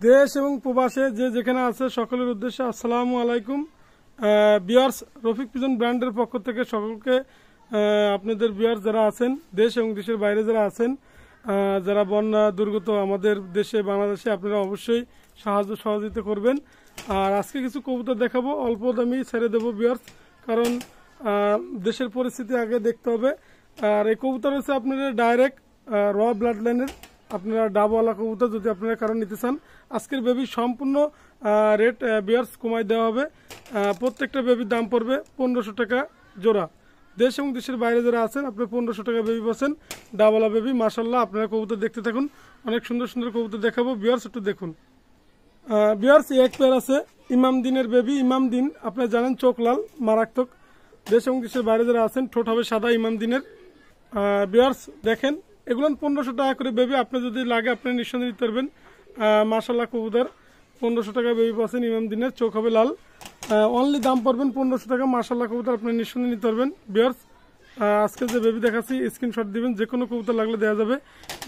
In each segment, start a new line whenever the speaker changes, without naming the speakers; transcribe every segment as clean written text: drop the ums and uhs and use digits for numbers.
দেশ এবং প্রবাসে যে যেখানে আছে সকলের উদ্দেশ্যে আসসালামু আলাইকুম। বিয়ার্স রফিক পিজন ব্র্যান্ডের পক্ষ থেকে সকলকে আপনাদের বিয়ার্স যারা আছেন দেশ এবং দেশের বাইরে যারা আছেন, যারা বন্যা দুর্গত আমাদের দেশে বাংলাদেশে, আপনারা অবশ্যই সাহায্য সহযোগিতা করবেন। আর আজকে কিছু কবুতর দেখাবো, অল্প দামি ছেড়ে দেবো বিয়ার্স, কারণ দেশের পরিস্থিতি আগে দেখতে হবে। আর এই কবুতর হচ্ছে আপনাদের ডাইরেক্ট র ব্লাড লাইনের, আপনারা ডাবওয়ালা কবুতর যদি আপনারা কারণ নিতে চান। আজকের বেবি সম্পূর্ণ রেট বিয়ার্স কমাই দেওয়া হবে। প্রত্যেকটা বেবির দাম পড়বে 1500 টাকা জোড়া। দেশ এবং দেশের বাইরে যারা আছেন আপনারা 1500 টাকা বেবি পাচ্ছেন, ডাবওয়ালা বেবি। মাশাল্লাহ, আপনারা কবুতর দেখতে থাকুন, অনেক সুন্দর সুন্দর কবুতর দেখাবো বিয়ার্স, একটু দেখুন। বিয়ার্স এক পেয়ার আছে ইমাম দিনের বেবি। ইমাম দিন আপনারা জানেন চোখ লাল, মারাত্মক। দেশ এবং দেশের বাইরে যারা আছেন ঠোঁট হবে সাদা ইমাম দিনের। বিয়ার্স দেখেন, এগুলো 1500 টাকা করে বেবি, আপনি যদি লাগে আপনি নিঃসন্দেহে নিতে পারবেন। মাশাল্লাহ কবুতর 1500 টাকা বেবি পাচ্ছেন ইমাম দিনের, চোখ হবে লাল। অনলি দাম পড়বেন 1500 টাকা। মাশাল্লাহ কবুতর আপনি নিঃসন্দেহে নিতে পারবেন বিয়ার্স। আজকে যে বেবি দেখাচ্ছি স্ক্রিনশট দিবেন, যে কোনো কবুতর লাগলে দেওয়া যাবে।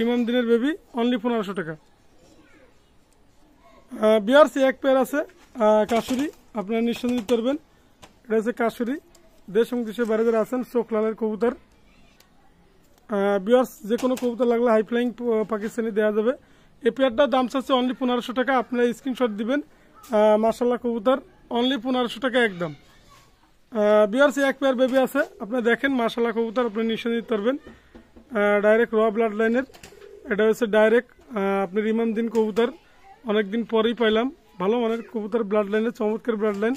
ইমাম দিনের বেবি অনলি 1500 টাকা। বিয়ার্স এক পেয়ার আছে কাশুরি, আপনারা নিঃসন্দেহে নিতে পারবেন। এটা হচ্ছে কাশুরি, দেশ এবং দেশের বাইরে যারা আছেন চোখ লালের কবুতর। বিয়ার্স যে কোনো কবুতর লাগলে হাই ফ্লাইং পাকিস্তানি দেওয়া যাবে। এই পেয়ারটার দাম চাচ্ছে অনলি 1500 টাকা, আপনারা স্ক্রিনশট দিবেন। মাশাল্লাহ কবুতর অনলি 1500 টাকা একদম। বিয়ার্স এক পেয়ার বেবি আছে, আপনারা দেখেন মাশাল্লাহ কবুতর আপনি নিঃসন্দেহে নিতে পারবেন। ডাইরেক্ট র ব্লাড লাইনের, এটা হচ্ছে ডাইরেক্ট আপনার ইমাম দিন কবুতর। অনেকদিন পরেই পাইলাম ভালো মানের কবুতর, ব্লাড লাইনের চমৎকার ব্লাড লাইন,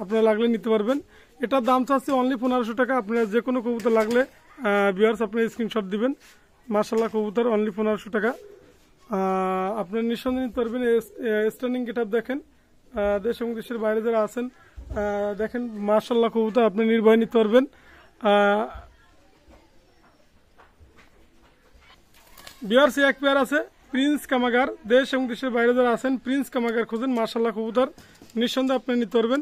আপনারা লাগলে নিতে পারবেন। এটার দাম চাচ্ছে অনলি 1500 টাকা, আপনারা যে কোনো কবুতর লাগলে বিয়ার্স আপনি স্ক্রিনশট দিবেন। মাশাল্লাহ কবুতর অনলি 1500 টাকা। আপনার নিঃসন্দেহে নিতে পারবেন। স্ট্যান্ডিং গেট আপ দেখেন, দেশ এবং দেশের বাইরে যারা আছেন দেখেন মাশাল্লাহ কবুতর আপনি নির্ভয় নিতে পারবেন। বিয়ার্স এক পেয়ার আছে প্রিন্স কামাগার, দেশ এবং দেশের বাইরে যারা আছেন প্রিন্স কামাগার খোঁজেন, মাশাল্লাহ কবুতর নিঃসন্দেহে আপনি নিতে পারবেন।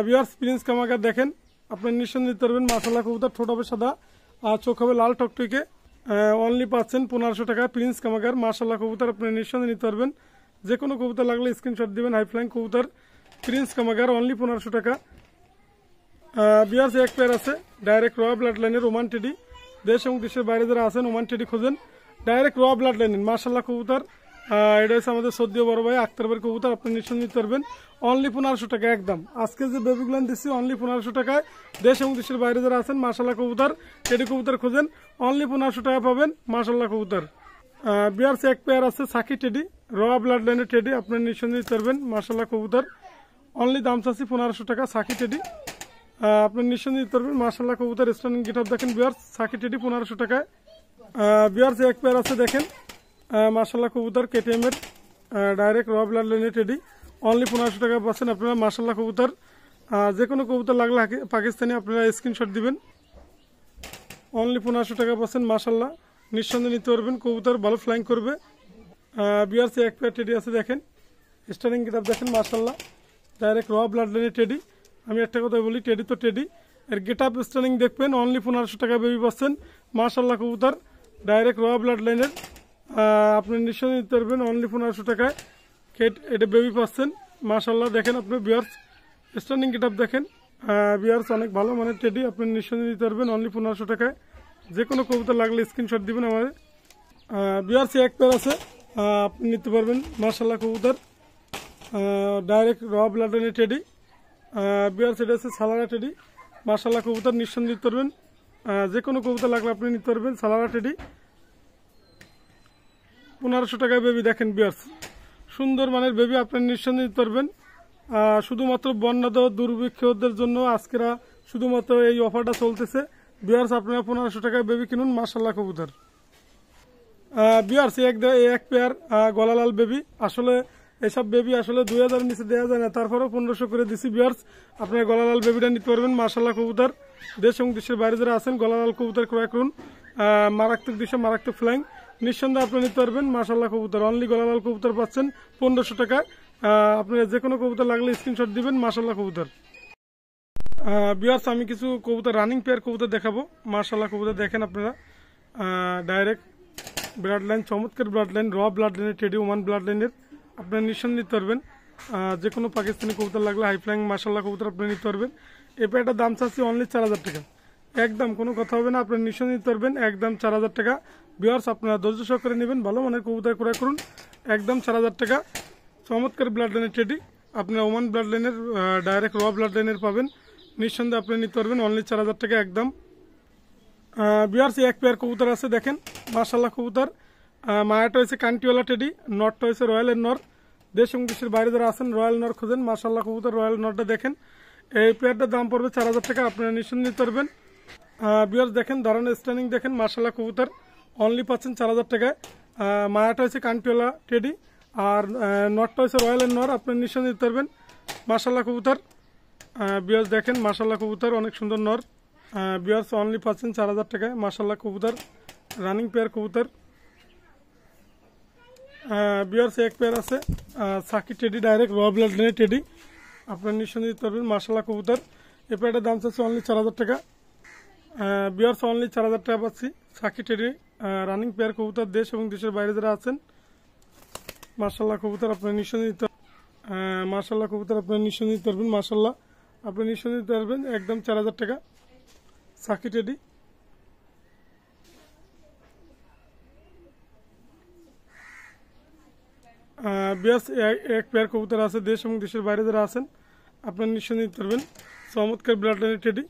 বিয়ার্স প্রিন্স কামাগার দেখেন, আপনি নিঃসন্দেহে নিতে পারবেন। মাশাল্লাহ কবুতর ঠোঁট হবে সাদা আর চোখ হবে লাল টকটকে। অনলি পাচ্ছেন 1500 টাকা প্রিন্স কামাগার। মাশাল্লাহ কবুতর আপনি নিঃসন্দেহে নিতে পারবেন। যে কোনো কবুতর লাগলে স্ক্রিনশট দিবেন। হাই ফ্লাইং কবুতর প্রিন্স কামাগার অনলি 1500 টাকা। বিয়ার্স এক পেয়ার আছে ডাইরেক্ট র ব্লাড লাইনের ওমান টেডি, দেশ এবং দেশের বাইরে যারা আছেন ওমান টেডি খোঁজেন, ডাইরেক্ট র ব্লাড লাইনের। মাশাল্লাহ কবুতর এটা হচ্ছে আমাদের সদ্য বড় ভাই আক্তার ভাইয়ের কবুতর, আপনি নিঃসন্দেহে নিতে পারবেন অনলি 1500 টাকা একদম। আজকে যে বেবিগুলো দিচ্ছি অনলি 1500 টাকায়। দেশ এবং দেশের বাইরে যারা আছেন মাশাল্লাহ কবুতর টেডি কবুতর খোঁজেন, অনলি 1500 টাকা পাবেন মাশাল্লাহ কবুতর। বিয়ার্স এক পেয়ার আছে সাকি টেডি, র ব্লাড লাইনের টেডি, আপনি নিঃসন্দেহে নিতে পারবেন। মাশাল্লাহ কবুতর অনলি দাম চাচ্ছি 1500 টাকা সাকি টেডি, আপনি নিঃসন্দেহে নিতে পারবেন। মাশাল্লাহ কবুতর স্ট্যান্ডিং গেট আপ দেখেন বিয়ার্স, সাকি টেডি 1500 টাকায়। বিয়ার্স এক পেয়ার আছে দেখেন মাশাল্লাহ কবুতর কেটিএম এর ডাইরেক্ট র ব্লাড লাইনের টেডি, অনলি 1500 টাকা পাচ্ছেন আপনারা। মাশাল্লাহ কবুতর যে কোনো কবুতর লাগলে পাকিস্তানি আপনারা স্ক্রিনশট দিবেন, অনলি 1500 টাকা পাচ্ছেন। মাশাল্লাহ নিঃসন্দেহে নিতে পারবেন, কবুতর ভালো ফ্লাইং করবে। বিয়ার্স এক পেয়ার টেডি আছে দেখেন, স্টারিং গেটআপ দেখেন মাশাল্লাহ, ডাইরেক্ট র ব্লাড লাইনের টেডি। আমি একটা কথা বলি, টেডি তো টেডি, এর গেটআপ স্টারিং দেখবেন। অনলি 1500 টাকা বেবি পাচ্ছেন। মাশাল্লাহ কবুতর ডাইরেক্ট র ব্লাড লাইনের, আপনি নিঃসন্দেহে নিতে পারবেন অনলি 1500 টাকায়। এটা বেবি পাচ্ছেন মাশাল্লাহ। দেখেন আপনি বিয়ার্স স্ট্যান্ডিং গেটআপ দেখেন, বিয়ার্স অনেক ভালো মানে টেডি, আপনি নিঃসন্দেহে নিতে পারবেন অনলি 1500 টাকায়। যে কোনো কবুতর লাগলে স্ক্রিনশট দিবেন আমাদের। বিয়ার্স এক পেয়ার আছে, আপনি নিতে পারবেন মাশাল্লাহ কবুতর ডাইরেক্ট র ব্লাড লাইনের টেডি। বিয়ার্স এটা হচ্ছে সালারা টেডি, মাশাল্লাহ কবুতর নিঃসন্দেহে নিতে পারবেন। যে কোনো কবুতর লাগলে আপনি নিতে পারবেন সালারা টেডি, 1500 টাকায় বেবি দেখেন বিয়ার্স, সুন্দর মানের বেবি, আপনি নিঃসন্দেহে নিতে পারবেন। শুধুমাত্র বন্যা দুর্ভিক্ষদের জন্য আজকেরা শুধুমাত্র এই অফারটা চলতেছে বিয়ার্স, আপনারা 1500 টাকায় বেবি কিনুন। মাশাল্লাহ কবুতর বিয়ার্স এক পেয়ার গলালাল বেবি, আসলে এসব বেবি আসলে 2000 নিচে দেওয়া যায় না, তারপরেও 1500 করে দিছি বিয়ার্স, আপনারা গলালাল বেবিটা নিতে পারবেন। মাশাল্লাহ কবুতর দেশ এবং দেশের বাইরে যারা আছেন গলালাল কবুতর ক্রয় করুন, মারাত্মক দিশা মারাত্মক ফ্লাইং, নিঃসন্দেহে আপনি নিতে পারবেন। মাশাল্লাহ কবুতর অনলি গলালাল কবুতর পাচ্ছেন 1500 টাকায়। আপনারা যে কোনো কবুতর লাগলে স্ক্রিনশট দিবেন। মাশাল্লাহ কবুতর বিয়ার্স আমি কিছু কবুতর রানিং পেয়ার কবুতর দেখাবো। মাশাল্লাহ কবুতর দেখেন আপনারা, ডাইরেক্ট ব্লাড লাইন চমৎকার ব্লাড লাইন, র ব্লাড লাইনের টেডি ওমান ব্লাড লাইনের, আপনারা নিঃসন্দেহে নিতে পারবেন। যে কোনো পাকিস্তানি কবুতর লাগলে হাই ফ্লাইং মাশাআল্লাহ কবুতর আপনি নিতে পারবেন। এই পেয়ারটার দাম চাচ্ছি অনলি 4000 টাকা, একদম কোনো কথা হবে না, আপনারা নিঃসন্দেহে নিতে পারবেন, একদম 4000 টাকা। ভিউয়ার্স আপনারা ধৈর্য সহকারে নেবেন, ভালো মানের কবুতর ক্রয় করুন, একদম 4000 টাকা। চমৎকার ব্লাড লাইনের টেডি, আপনারা ওমান ব্লাড লাইনের ডাইরেক্ট র ব্লাড লাইনের পাবেন, নিঃসন্দেহে আপনি নিতে পারবেন অনলি 4000 টাকা একদম। ভিউয়ার্স এক পেয়ার কবুতর আছে দেখেন মাশাআল্লাহ কবুতর। মায়াটা হয়েছে কান্টিওয়ালা টেডি, নটটা হয়েছে রয়্যালের নর। দেশ এবং দেশের বাইরে যারা আছেন রয়্যাল নর খোঁজেন, মাশাআল্লাহ কবুতর রয়্যাল নরটা দেখেন। এই পেয়ারটার দাম পড়বে 4000 টাকা, আপনারা নিঃসন্দেহে নিতে পারবেন। ভিউয়ার্স দেখেন দাঁড়ানো স্ট্যান্ডিং দেখেন মাশাআল্লাহ কবুতর অনলি পাচ্ছেন 4000 টাকায়। মায়াটা হয়েছে কান্টিওয়ালা টেডি আর নটটা হয়েছে রয়্যালের নর, আপনারা নিঃসন্দেহে নিতে পারবেন মাশাআল্লাহ কবুতর। ভিউয়ার্স দেখেন মাশাআল্লাহ কবুতর অনেক সুন্দর নর। ভিউয়ার্স অনলি পাচ্ছেন 4000 টাকায় মাশাআল্লাহ কবুতর, রানিং পেয়ার কবুতর। ভিউয়ার্স এক পেয়ার আছে সাকি টেডি, ডাইরেক্ট র ব্লাড লাইনের টেডি, আপনারা নিঃসন্দেহে নিতে পারবেন মাশাআল্লাহ কবুতর। এই পেয়ারটার দাম চাচ্ছে অনলি 4000 টাকা। ভিউয়ার্স অনলি 4000 টাকা পাচ্ছি সাকি টেডি, রানিং পেয়ার কবুতর। দেশ এবং দেশের বাইরে যারা আছেন মাশাআল্লাহ কবুতর আপনারা নিঃসন্দেহে নিতে মাশাআল্লাহ কবুতর আপনারা নিঃসন্দেহে নিতে পারবেন, মাশাআল্লাহ আপনি নিঃসন্দেহে নিতে পারবেন একদম 4000 টাকা সাকি টেডি। ভিউয়ার্স এক পেয়ার কবুতর আছে দেশ এবং দেশের বাইরে যারা আছেন আপনারা নিঃসন্দেহে নিতে পারবেন, চমৎকার ব্লাড লাইনের টেডি।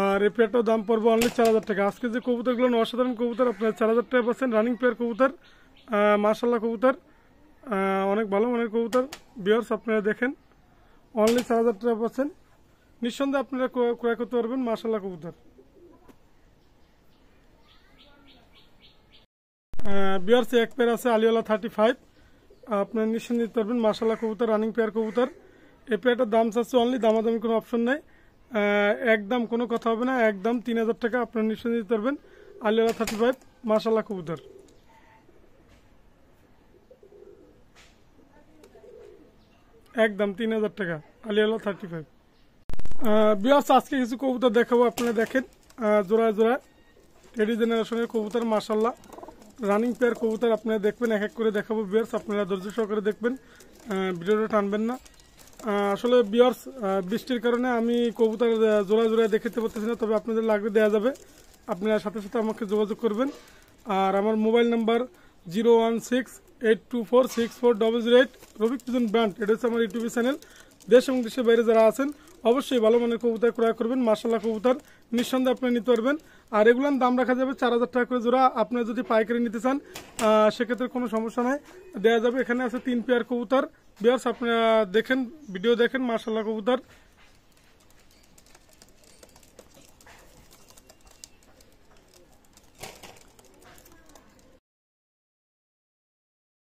আর এই পেয়ারটার দাম পড়বে অনলি 4000 টাকা। আজকে যে কবুতরগুলো অসাধারণ কবুতর আপনারা 4000 টাকা পাচ্ছেন, রানিং পেয়ার কবুতর মাশাআল্লাহ কবুতর, অনেক ভালো মানের কবুতর। ভিউয়ার্স আপনারা দেখেন অনলি 4000 টাকা পাচ্ছেন, নিঃসন্দেহে আপনারা ক্রয় করতে পারবেন মাশাআল্লাহ কবুতর। ভিউয়ার্স এক পেয়ার আছে আলিওয়ালা 35, আপনারা নিঃসন্দেহে নিতে পারবেন মাশাআল্লাহ কবুতর, রানিং পেয়ার কবুতর। এই পেয়ারটার দাম চাচ্ছে অনলি, দামাদামি কোনো অপশন নেই, একদম কোনো কথা হবে না, একদম 3000 টাকা, আপনারা নিঃসন্দেহে নিতে পারবেন আলিওয়ালা 35 মাশাআল্লাহ কবুতর। একদম 3000 টাকা আলিওয়ালা 35। ভিউয়ার্স আজকে কিছু কবুতর দেখাবো, আপনারা দেখেন জোড়ায় জোড়ায় টেডি জেনারেশনের কবুতর মাশাআল্লাহ, রানিং পেয়ার কবুতর আপনারা দেখবেন, এক এক করে দেখাবো। ভিউয়ার্স আপনারা ধৈর্য সহকারে দেখবেন, ভিডিওটা টানবেন না। আসলে ভিউয়ার্স বৃষ্টির কারণে আমি কবুতর জোড়ায় জোড়ায় দেখাতে পারতেছি না, তবে আপনাদের লাগবে দেওয়া যাবে, আপনারা সাথে সাথে আমাকে যোগাযোগ করবেন। আর আমার mobile number 01682464008, Rafiq pigeon brand, এটা হচ্ছে আমার ইউটিউব চ্যানেল। দেশ এবং দেশের বাইরে যারা আছেন অবশ্যই ভালো মানের কবুতর ক্রয় করবেন, মাশাআল্লাহ কবুতর নিঃসন্দেহে আপনি নিতে পারবেন। আর এগুলোর দাম রাখা যাবে 4000 টাকা করে জোড়া, আপনারা যদি পাইকারি নিতে চান সেক্ষেত্রে কোনো সমস্যা নাই, দেওয়া যাবে। এখানে আছে 3 পেয়ার কবুতর। ভিউয়ার্স আপনারা দেখেন, ভিডিও দেখেন মাশাআল্লাহ কবুতর।